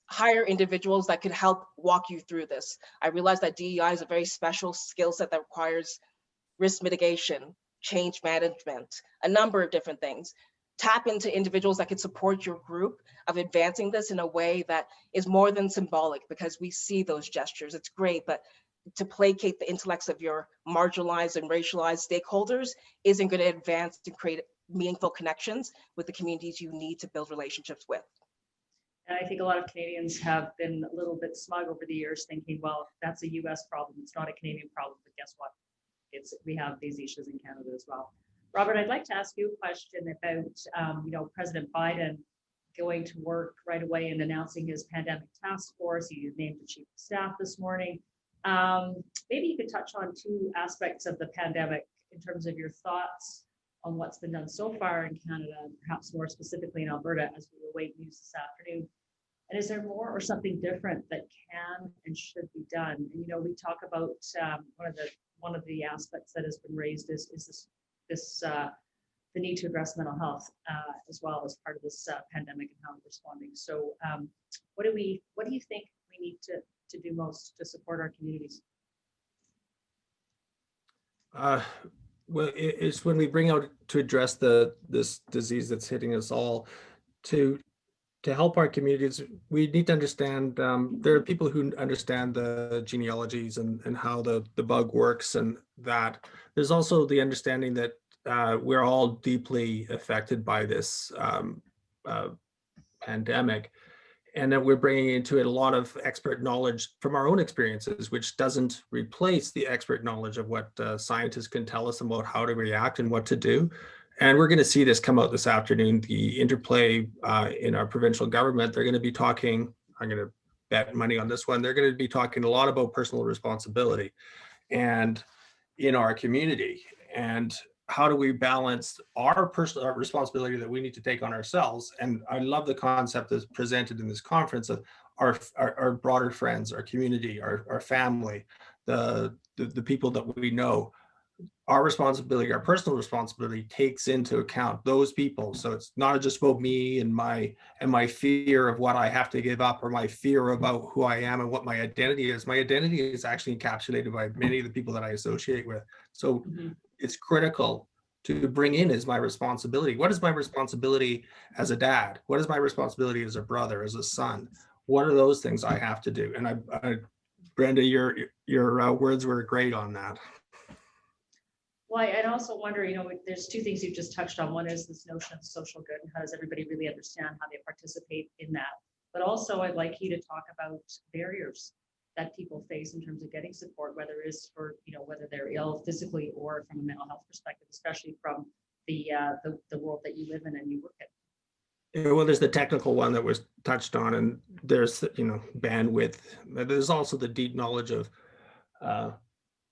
hire individuals that could help walk you through this. I realize that DEI is a very special skill set that requires risk mitigation, change management, a number of different things. Tap into individuals that could support your group of advancing this in a way that is more than symbolic, because we see those gestures. It's great, but to placate the intellects of your marginalized and racialized stakeholders isn't going to advance to create meaningful connections with the communities you need to build relationships with. And I think a lot of Canadians have been a little bit smug over the years thinking, well, that's a US problem. It's not a Canadian problem, but guess what? We have these issues in Canada as well. Robert, I'd like to ask you a question about, President Biden going to work right away and announcing his pandemic task force. He named the chief of staff this morning. Maybe you could touch on two aspects of the pandemic in terms of your thoughts on what's been done so far in Canada, and perhaps more specifically in Alberta as we await news this afternoon. And is there more or something different that can and should be done? And, we talk about one of the aspects that has been raised is the need to address mental health as well as part of this pandemic and how we're responding. So what do you think we need to do most to support our communities? Well, it's when we bring out to address this disease that's hitting us all, to help our communities, we need to understand, there are people who understand the genealogies and how the bug works, and that there's also the understanding that we're all deeply affected by this pandemic, and that we're bringing into it a lot of expert knowledge from our own experiences, which doesn't replace the expert knowledge of what scientists can tell us about how to react and what to do. And we're going to see this come out this afternoon, the interplay in our provincial government. They're going to be talking, I'm going to bet money on this one, they're going to be talking a lot about personal responsibility and in our community. And how do we balance our personal responsibility that we need to take on ourselves? And I love the concept that's presented in this conference of our broader friends, our community, our family, the people that we know. Our responsibility, our personal responsibility takes into account those people. So it's not just about me and my fear of what I have to give up, or my fear about who I am and what my identity is. My identity is actually encapsulated by many of the people that I associate with. So it's critical to bring in is my responsibility. What is my responsibility as a dad? What is my responsibility as a brother, as a son? What are those things I have to do? And Brenda, your words were great on that. Well, I'd also wonder, there's two things you've just touched on. One is this notion of social good, and how does everybody really understand how they participate in that? But also I'd like you to talk about barriers that people face in terms of getting support, whether it's for, whether they're ill physically or from a mental health perspective, especially from the world that you live in and you work in. Yeah, well, there's the technical one that was touched on, and there's, bandwidth. There's also the deep knowledge of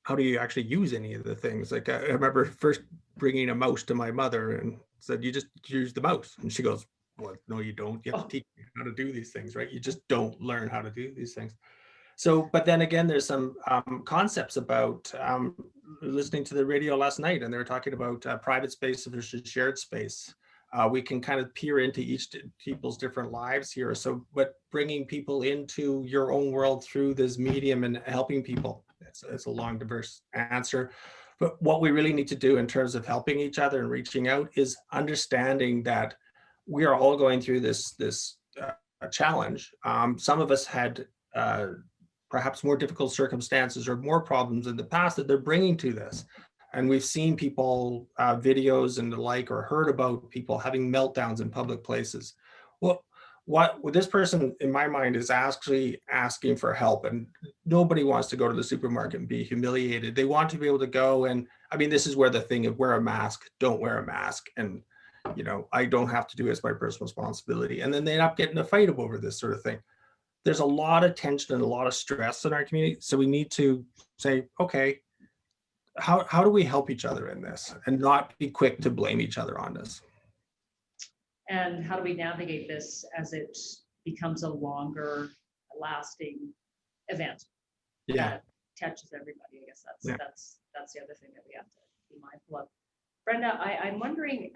how do you actually use any of the things? Like I remember first bringing a mouse to my mother and said, you just use the mouse. And she goes, well, no, you don't. You have to teach me how to do these things, right? You just don't learn how to do these things. So, but then again, there's some concepts about listening to the radio last night, and they were talking about private space versus shared space. We can kind of peer into each people's different lives here. So, but bringing people into your own world through this medium and helping people, it's a long, diverse answer. But what we really need to do in terms of helping each other and reaching out is understanding that we are all going through this challenge. Some of us had perhaps more difficult circumstances or more problems in the past that they're bringing to this. And we've seen people, videos and the like, or heard about people having meltdowns in public places. Well, what this person, in my mind, is actually asking for help, and nobody wants to go to the supermarket and be humiliated. They want to be able to go, and I mean, this is where the thing of wear a mask, don't wear a mask, and I don't have to do it as my personal responsibility. And then they end up getting a fight over this sort of thing. There's a lot of tension and a lot of stress in our community, so we need to say, okay, how do we help each other in this and not be quick to blame each other on this? And how do we navigate this as it becomes a longer lasting event? Yeah, that touches everybody. I guess that's the other thing that we have to be mindful of. Brenda, I'm wondering,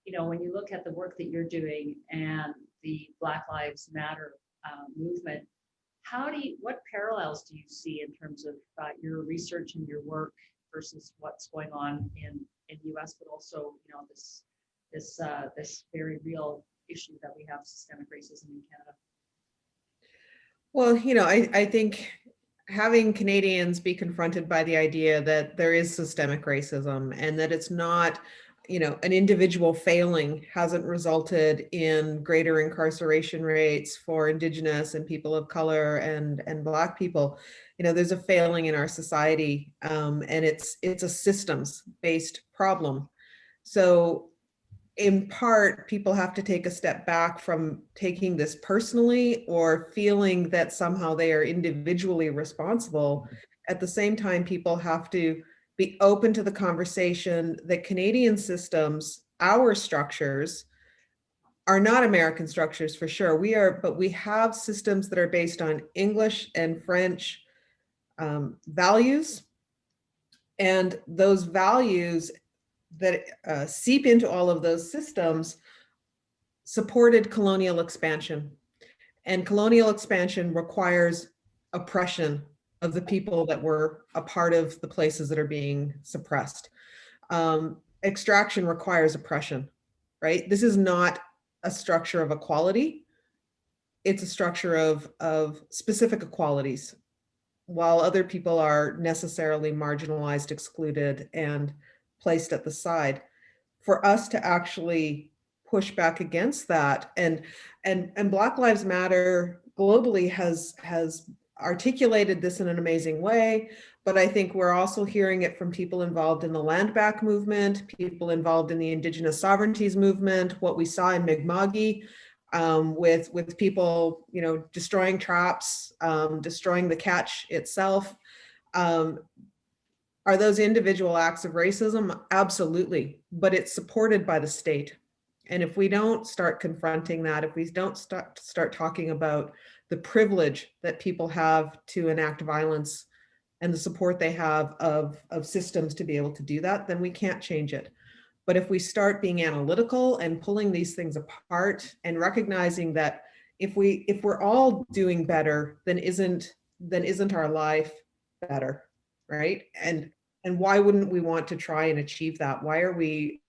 when you look at the work that you're doing and the Black Lives Matter movement, what parallels do you see in terms of your research and your work versus what's going on in US, but also this very real issue that we have, systemic racism in Canada? Well, I think having Canadians be confronted by the idea that there is systemic racism and that it's not an individual failing hasn't resulted in greater incarceration rates for Indigenous and people of color and Black people. There's a failing in our society, and it's a systems-based problem. So in part, people have to take a step back from taking this personally or feeling that somehow they are individually responsible. At the same time, people have to be open to the conversation that Canadian systems, our structures, are not American structures for sure. But we have systems that are based on English and French values, and those values that seep into all of those systems supported colonial expansion. And colonial expansion requires oppression of the people that were a part of the places that are being suppressed. Extraction requires oppression, right? This is not a structure of equality. It's a structure of specific equalities, while other people are necessarily marginalized, excluded, and placed at the side. For us to actually push back against that, and Black Lives Matter globally has articulated this in an amazing way, but I think we're also hearing it from people involved in the land back movement, people involved in the Indigenous sovereignties movement, what we saw in Mi'kma'ki, with people, destroying traps, destroying the catch itself. Are those individual acts of racism? Absolutely, but it's supported by the state. And if we don't start confronting that, if we don't start talking about the privilege that people have to enact violence and the support they have of systems to be able to do that, then we can't change it. But if we start being analytical and pulling these things apart and recognizing that if we're all doing better, then isn't our life better, right? And why wouldn't we want to try and achieve that? Why are we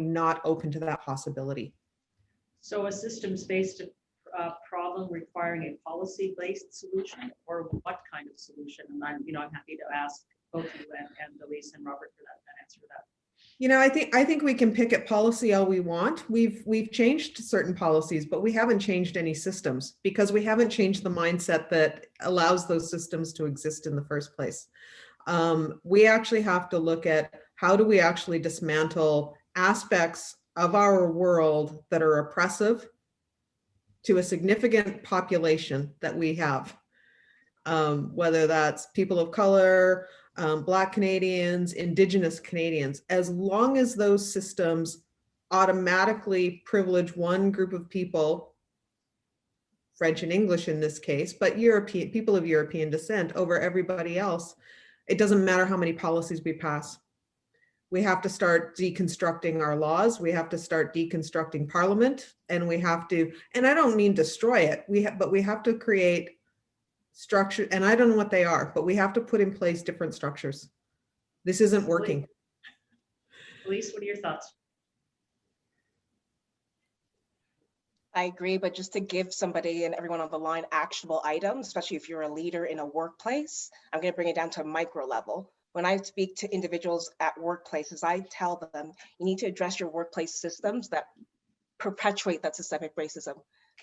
not open to that possibility? So a systems-based problem requiring a policy-based solution, or what kind of solution? And I'm happy to ask both you and Elise and Robert for that answer to that. I think we can pick at policy all we want. We've changed certain policies, but we haven't changed any systems because we haven't changed the mindset that allows those systems to exist in the first place. We actually have to look at how do we actually dismantle aspects of our world that are oppressive to a significant population that we have, whether that's people of color, Black Canadians, Indigenous Canadians. As long as those systems automatically privilege one group of people, French and English in this case, but people of European descent over everybody else, it doesn't matter how many policies we pass. We have to start deconstructing our laws. We have to start deconstructing Parliament, and we have to, and I don't mean destroy it, but we have to create structure, and I don't know what they are, but we have to put in place different structures. This isn't working. Elise, what are your thoughts? I agree, but just to give somebody and everyone on the line actionable items, especially if you're a leader in a workplace, I'm going to bring it down to a micro level. When I speak to individuals at workplaces, I tell them, you need to address your workplace systems that perpetuate that systemic racism.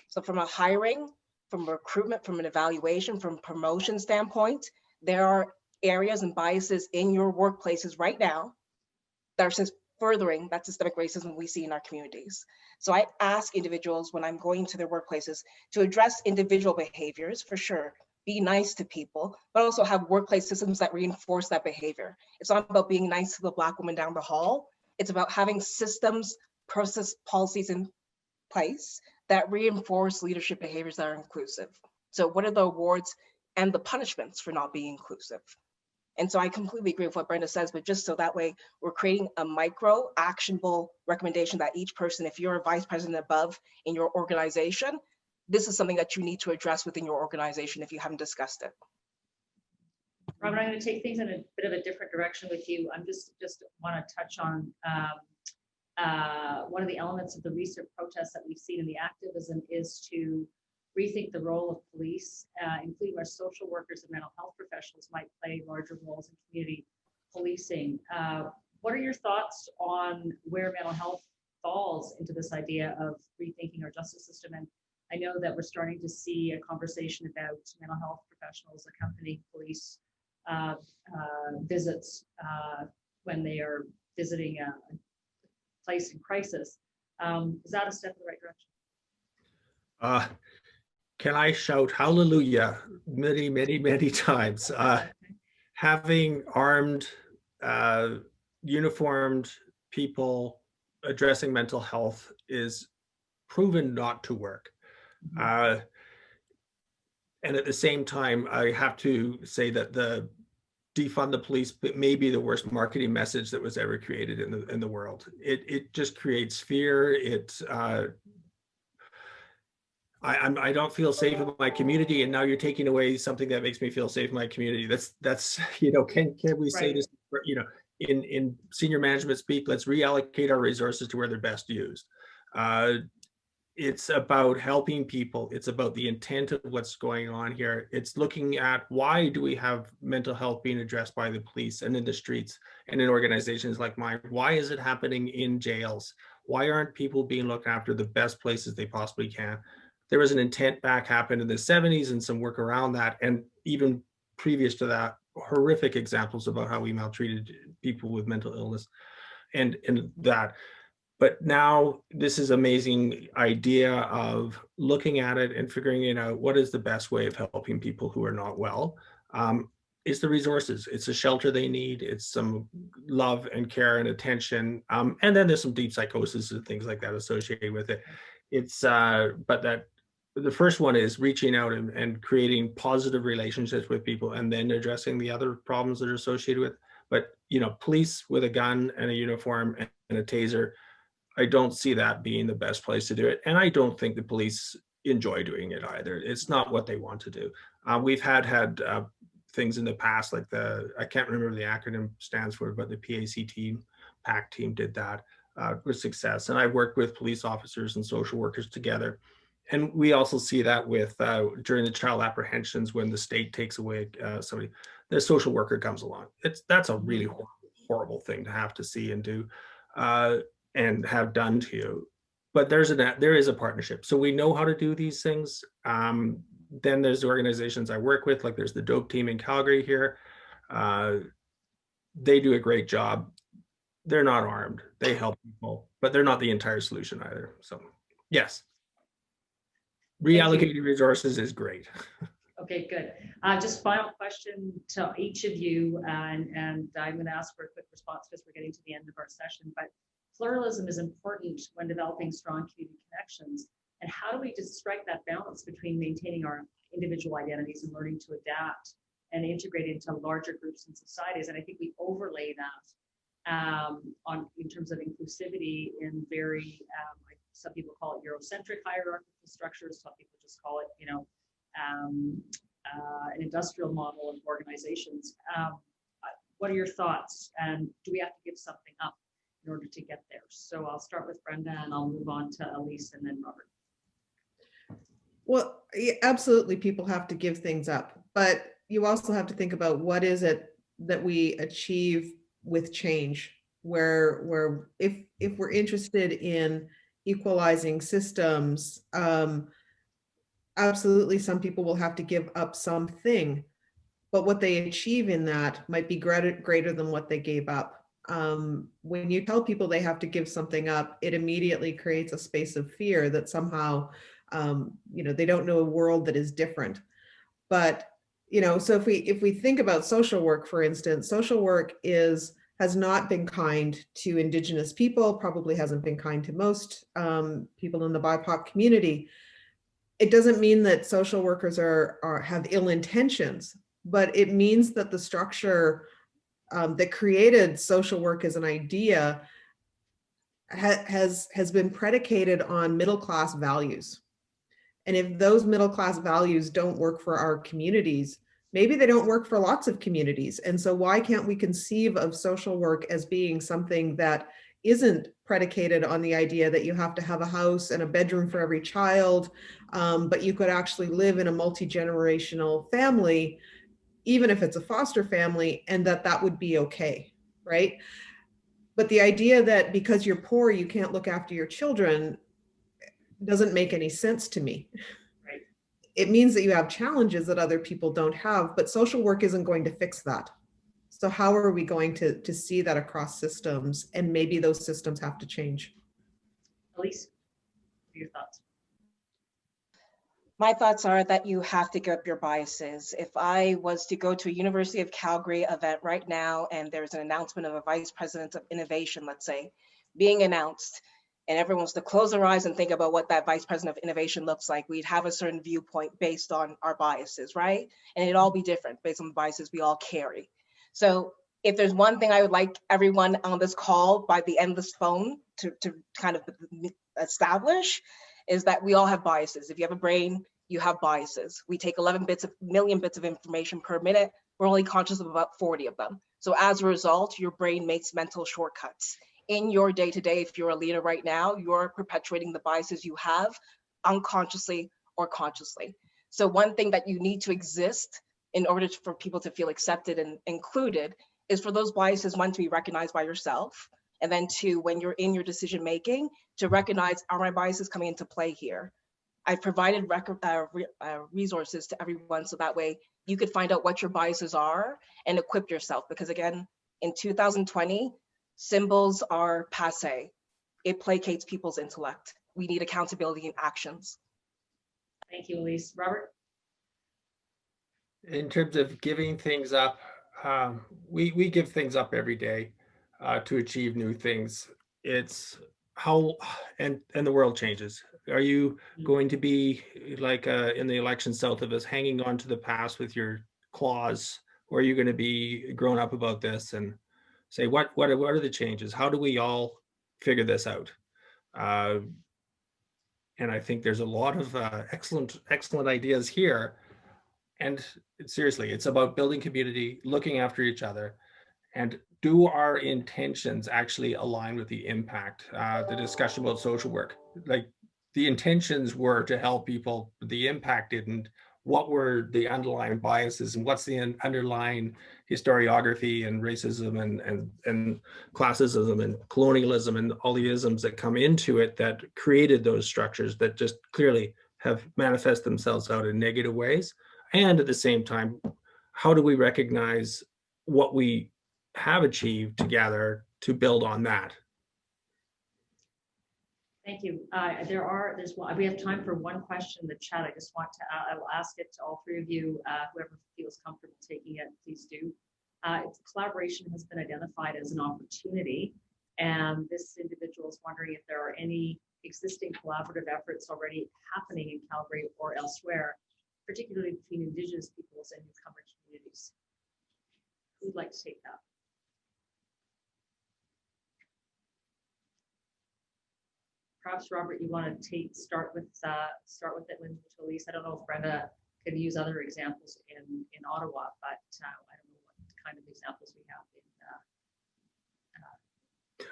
So from a hiring, from recruitment, from an evaluation, from promotion standpoint, there are areas and biases in your workplaces right now that are furthering that systemic racism we see in our communities. So I ask individuals when I'm going to their workplaces to address individual behaviors, for sure, be nice to people, but also have workplace systems that reinforce that behavior. It's not about being nice to the Black woman down the hall. It's about having systems, process, policies in place that reinforce leadership behaviors that are inclusive. So what are the awards and the punishments for not being inclusive? And so I completely agree with what Brenda says, but just so that way we're creating a micro actionable recommendation that each person, if you're a vice president above in your organization, this is something that you need to address within your organization if you haven't discussed it. Robert, I'm going to take things in a bit of a different direction with you. I'm just want to touch on one of the elements of the recent protests that we've seen in the activism is to rethink the role of police, including where social workers and mental health professionals might play larger roles in community policing. What are your thoughts on where mental health falls into this idea of rethinking our justice system? And I know that we're starting to see a conversation about mental health professionals accompanying police visits when they are visiting a place in crisis. Is that a step in the right direction? Can I shout hallelujah many, many, many times? Having armed, uniformed people addressing mental health is proven not to work. And at the same time, I have to say that the defund the police may be the worst marketing message that was ever created in the world. It just creates fear. I don't feel safe in my community, and now you're taking away something that makes me feel safe in my community. That's can we say this, in senior management speak? Let's reallocate our resources to where they're best used. It's about helping people. It's about the intent of what's going on here. It's looking at why do we have mental health being addressed by the police and in the streets and in organizations like mine? Why is it happening in jails? Why aren't people being looked after the best places they possibly can? There was an intent back happened in the 70s and some work around that. And even previous to that, horrific examples about how we maltreated people with mental illness and that. But now this is amazing idea of looking at it and figuring out what is the best way of helping people who are not well. It's the resources, it's the shelter they need, it's some love and care and attention. And then there's some deep psychosis and things like that associated with it. It's, but that the first one is reaching out and creating positive relationships with people and then addressing the other problems that are associated with. But, police with a gun and a uniform and a taser, I don't see that being the best place to do it. And I don't think the police enjoy doing it either. It's not what they want to do. We've had things in the past, like I can't remember the acronym stands for, but the PAC team did that with success. And I've worked with police officers and social workers together. And we also see that with during the child apprehensions, when the state takes away somebody, the social worker comes along. That's a really horrible thing to have to see and do. And have done to you, but there is a partnership. So we know how to do these things. Then there's the organizations I work with, like there's the DOPE team in Calgary here. They do a great job. They're not armed. They help people, but they're not the entire solution either. So yes, reallocating resources is great. Okay, good. Just final question to each of you, and I'm going to ask for a quick response because we're getting to the end of our session, but pluralism is important when developing strong community connections. And how do we just strike that balance between maintaining our individual identities and learning to adapt and integrate into larger groups and societies? And I think we overlay that in terms of inclusivity in very, some people call it Eurocentric hierarchical structures. Some people just call it, an industrial model of organizations. What are your thoughts? And do we have to give something up in order to get there? So I'll start with Brenda and I'll move on to Elise and then Robert. Well, absolutely, people have to give things up, but you also have to think about what is it that we achieve with change, where if we're interested in equalizing systems, absolutely some people will have to give up something, but what they achieve in that might be greater than what they gave up. When you tell people they have to give something up, it immediately creates a space of fear that somehow, they don't know a world that is different. But, so if we think about social work, for instance, social work has not been kind to Indigenous people, probably hasn't been kind to most people in the BIPOC community. It doesn't mean that social workers have ill intentions, but it means that the structure that created social work as an idea has been predicated on middle-class values. And if those middle-class values don't work for our communities, maybe they don't work for lots of communities. And so why can't we conceive of social work as being something that isn't predicated on the idea that you have to have a house and a bedroom for every child, but you could actually live in a multi-generational family, even if it's a foster family, and that would be okay, right? But the idea that because you're poor, you can't look after your children doesn't make any sense to me. Right. It means that you have challenges that other people don't have, but social work isn't going to fix that. So how are we going to see that across systems? And maybe those systems have to change. Elise, what are your thoughts? My thoughts are that you have to give up your biases. If I was to go to a University of Calgary event right now and there's an announcement of a vice president of innovation, let's say, being announced, and everyone wants to close their eyes and think about what that vice president of innovation looks like, we'd have a certain viewpoint based on our biases, right? And it'd all be different based on the biases we all carry. So if there's one thing I would like everyone on this call by the end of this phone to kind of establish, is that we all have biases. If you have a brain, you have biases. We take 11 million bits of information per minute. We're only conscious of about 40 of them. So as a result, your brain makes mental shortcuts. In your day-to-day, if you're a leader right now, you're perpetuating the biases you have unconsciously or consciously. So one thing that you need to exist in order for people to feel accepted and included is for those biases, one, to be recognized by yourself, and then two, when you're in your decision-making, to recognize, are my biases coming into play here? I've provided resources to everyone so that way you could find out what your biases are and equip yourself. Because again, in 2020, symbols are passé. It placates people's intellect. We need accountability and actions. Thank you, Elise. Robert? In terms of giving things up, we give things up every day to achieve new things. It's how, and the world changes. Are you going to be like in the election south of us, hanging on to the past with your claws, or are you going to be grown up about this and say, what are the changes? How do we all figure this out? And I think there's a lot of excellent ideas here. And seriously, it's about building community, looking after each other, and do our intentions actually align with the impact? The discussion about social work, like the intentions were to help people, but the impact didn't. What were the underlying biases, and what's the underlying historiography and racism and classism and colonialism and all the isms that come into it that created those structures that just clearly have manifest themselves out in negative ways? And at the same time, how do we recognize what we have achieved together to build on that? Thank you. We have time for one question in the chat. I will ask it to all three of you. Whoever feels comfortable taking it, please do. Collaboration has been identified as an opportunity, and this individual is wondering if there are any existing collaborative efforts already happening in Calgary or elsewhere, particularly between Indigenous peoples and newcomer communities. Who'd like to take that? Perhaps Robert, you want to start with it with Elise. I don't know if Brenda could use other examples in Ottawa, but I don't know what kind of examples we have in.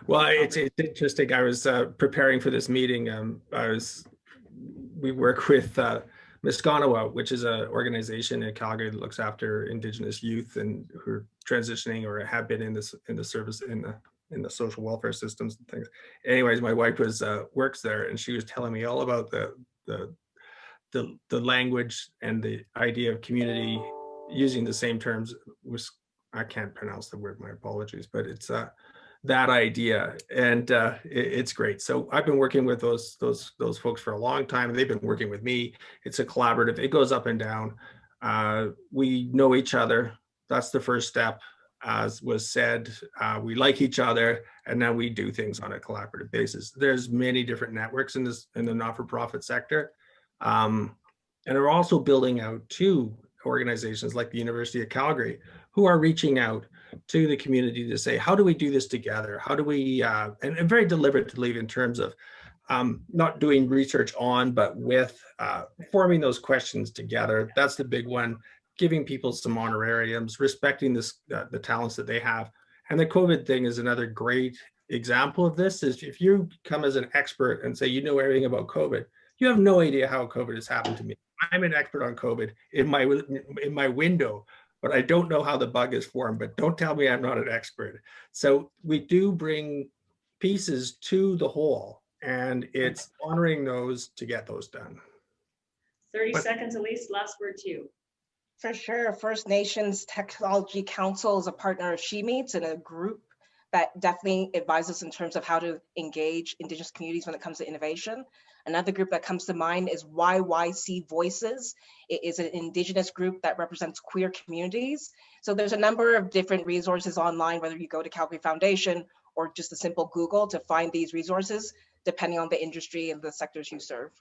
Well, it's interesting. I was preparing for this meeting. We work with Macdougall, which is an organization in Calgary that looks after Indigenous youth and who are transitioning or have been in the service in the social welfare systems and things. Anyways, my wife works there, and she was telling me all about the language and the idea of community using the same terms. I can't pronounce the word, my apologies, but it's that idea, and it's great. So I've been working with those folks for a long time, and they've been working with me. It's a collaborative. It goes up and down. We know each other. That's the first step. As was said, we like each other, and now we do things on a collaborative basis. There's many different networks in the not-for-profit sector, and they're also building out two organizations like the University of Calgary, who are reaching out to the community to say, how do we do this together? How do we, and very deliberately in terms of not doing research on, but with forming those questions together. That's the big one. Giving people some honorariums, respecting the talents that they have. And the COVID thing is another great example of this. Is if you come as an expert and say you know everything about COVID, you have no idea how COVID has happened to me. I'm an expert on COVID in my window, but I don't know how the bug is formed, but don't tell me I'm not an expert. So we do bring pieces to the whole, and it's honoring those to get those done. 30 seconds, Elise, last word to you. For sure. First Nations Technology Council is a partner of She Meets and a group that definitely advises in terms of how to engage Indigenous communities when it comes to innovation. Another group that comes to mind is YYC Voices. It is an Indigenous group that represents queer communities. So there's a number of different resources online, whether you go to Calgary Foundation or just a simple Google to find these resources, depending on the industry and the sectors you serve.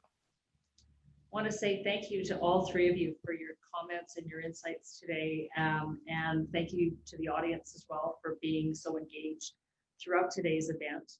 I want to say thank you to all three of you for your comments and your insights today. And thank you to the audience as well for being so engaged throughout today's event.